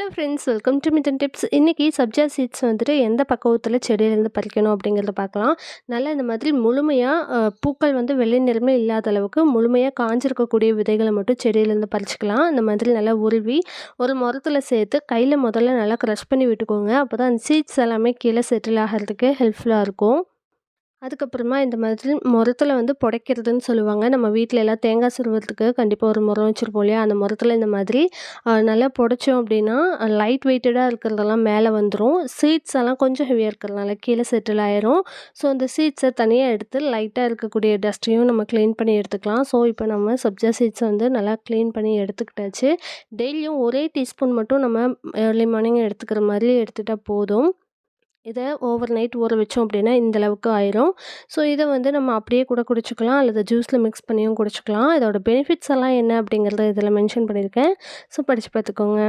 Hello friends, welcome to Mithan tips. இன்றைக்கி sabja seeds வந்துட்டு எந்த பக்குவத்தில் செடியிலேருந்து பறிக்கணும் அப்படிங்கிறத பார்க்கலாம். நல்லா இந்த மாதிரி முழுமையாக பூக்கள் வந்து வெள்ளை நிறமே இல்லாத அளவுக்கு முழுமையாக காஞ்சிருக்கக்கூடிய விதைகளை மட்டும் செடியிலேருந்து பறிச்சுக்கலாம். இந்த மாதிரி நல்லா உருவி ஒரு முறத்தில் சேர்த்து கையில் முதல்ல நல்லா க்ரஷ் பண்ணி விட்டுக்கோங்க. அப்போ தான் அந்த சீட்ஸ் எல்லாமே கீழே செட்டில் ஆகிறதுக்கு ஹெல்ப்ஃபுல்லாக இருக்கும். அதுக்கப்புறமா இந்த மாதிரி முறத்துல வந்து புடைக்கிறதுன்னு சொல்லுவாங்க. நம்ம வீட்ல எல்லாம் தேங்காய் சுருவறதுக்கு கண்டிப்பா ஒரு முறம் வச்சிருப்போம் இல்லையா? அந்த முறத்துல இந்த மாதிரி நல்லா புடைச்சோம் அப்படின்னா, லைட் வெயிட்டடா இருக்கிறதெல்லாம் மேல வந்துரும். சீட்ஸ் எல்லாம் கொஞ்சம் ஹெவியா இருக்கிறதுனால கீழ செட்டில் ஆயிரும். ஸோ, அந்த சீட்ஸ தனியா எடுத்து லைட்டா இருக்கக்கூடிய டஸ்ட்டையும் நம்ம கிளீன் பண்ணி எடுத்துக்கலாம். ஸோ, இப்போ நம்ம சப்ஜா சீட்ஸ வந்து நல்லா கிளீன் பண்ணி எடுத்துக்கிட்டாச்சு. டெய்லியும் ஒரே டீஸ்பூன் மட்டும் நம்ம ஏர்லி மார்னிங் எடுத்துக்கிற மாதிரி எடுத்துட்டா போதும். இத ஓவர் நைட் ஊற வச்சோம் அப்படின்னா, இந்த அளவுக்கு ஆயிரும். ஸோ, இத வந்து நம்ம அப்படியே கூட குடிச்சுக்கலாம், அல்லது ஜூஸ்ல மிக்ஸ் பண்ணியும் குடிச்சுக்கலாம். இதோட பெனிஃபிட்ஸ் எல்லாம் என்ன அப்படிங்கிறத இதில மென்ஷன் பண்ணியிருக்கேன். ஸோ, படிச்சு பார்த்துக்கோங்க.